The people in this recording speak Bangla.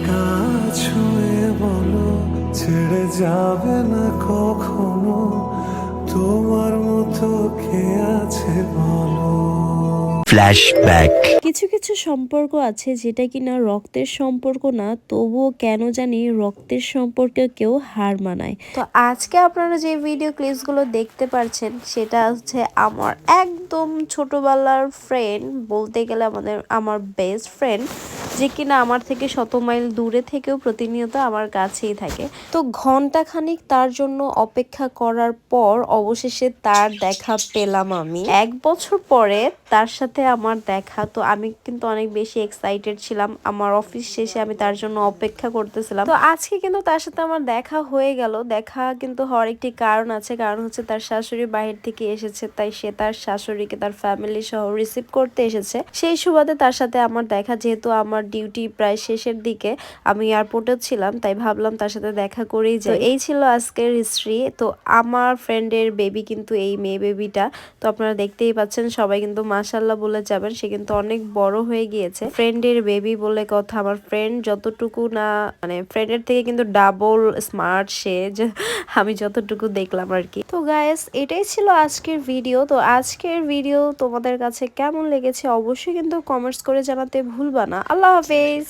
গা ছুঁয়ে বলো ছেড়ে যাবে না কখনো, তোমার মতো কে আছে বলো। ফ্ল্যাশব্যাক। কিছু কিছু সম্পর্ক আছে যেটা কিনা রক্তের সম্পর্ক না, তবুও কেন জানি রক্তের সম্পর্কে কেউ হার মানায়। তো আজকে আপনারা যে ভিডিও ক্লিপসগুলো দেখতে পাচ্ছেন সেটা হচ্ছে আমার একদম ছোটবেলার ফ্রেন্ড, বলতে গেলে আমার বেস্ট ফ্রেন্ড, যে কিনা আমার থেকে শত মাইল দূরে থেকেও প্রতিনিয়ত আমার কাছেই থাকে। তো ঘন্টাখানিক তার জন্য অপেক্ষা করার পর অবশেষে তার দেখা পেলাম আমি 1 বছর পরে। তার সাথে আমার দেখা, তো আমি কিন্তু অনেক বেশি এক্সাইটেড ছিলাম। আমার অফিস শেষে আমি তার জন্য অপেক্ষা করতেছিলাম। তো আজকে কিন্তু তার সাথে আমার দেখা হয়ে গেল। দেখা কিন্তু হওয়ার একটি কারণ আছে, কারণ হচ্ছে তার শাশুড়ি বাহির থেকে এসেছে, তাই সে তার শাশুড়িকে তার ফ্যামিলি সহ রিসিভ করতে এসেছে। সেই সুবাদে তার সাথে আমার দেখা, যেহেতু আমার ডিউটি প্রায় শেষের দিকে, আমি এয়ারপোর্টে ছিলাম, তাই ভাবলাম তার সাথে দেখা করেই যাই। এই ছিল আজকের হিস্ট্রি। তো আমার ফ্রেন্ডের বেবি কিন্তু এই মেয়ে বেবিটা, তো আপনারা দেখতেই পাচ্ছেন, সবাই কিন্তু মাশাআল্লাহ বলে যাবেন, সে কিন্তু অনেক বড় হয়ে গিয়েছে। ফ্রেন্ডের বেবি বলে কথা, আমার ফ্রেন্ড যতটুকু না, মানে ফ্রেন্ডের থেকে কিন্তু ডাবল স্মার্ট সে, যে আমি যতটুকু দেখলাম আর কি। তো গাইস, এটাই ছিল আজকের ভিডিও। তো আজকের ভিডিও তোমাদের কাছে কেমন লেগেছে অবশ্যই কিন্তু কমেন্টস করে জানাতে ভুলবা না। আল্লাহ হাফেজ।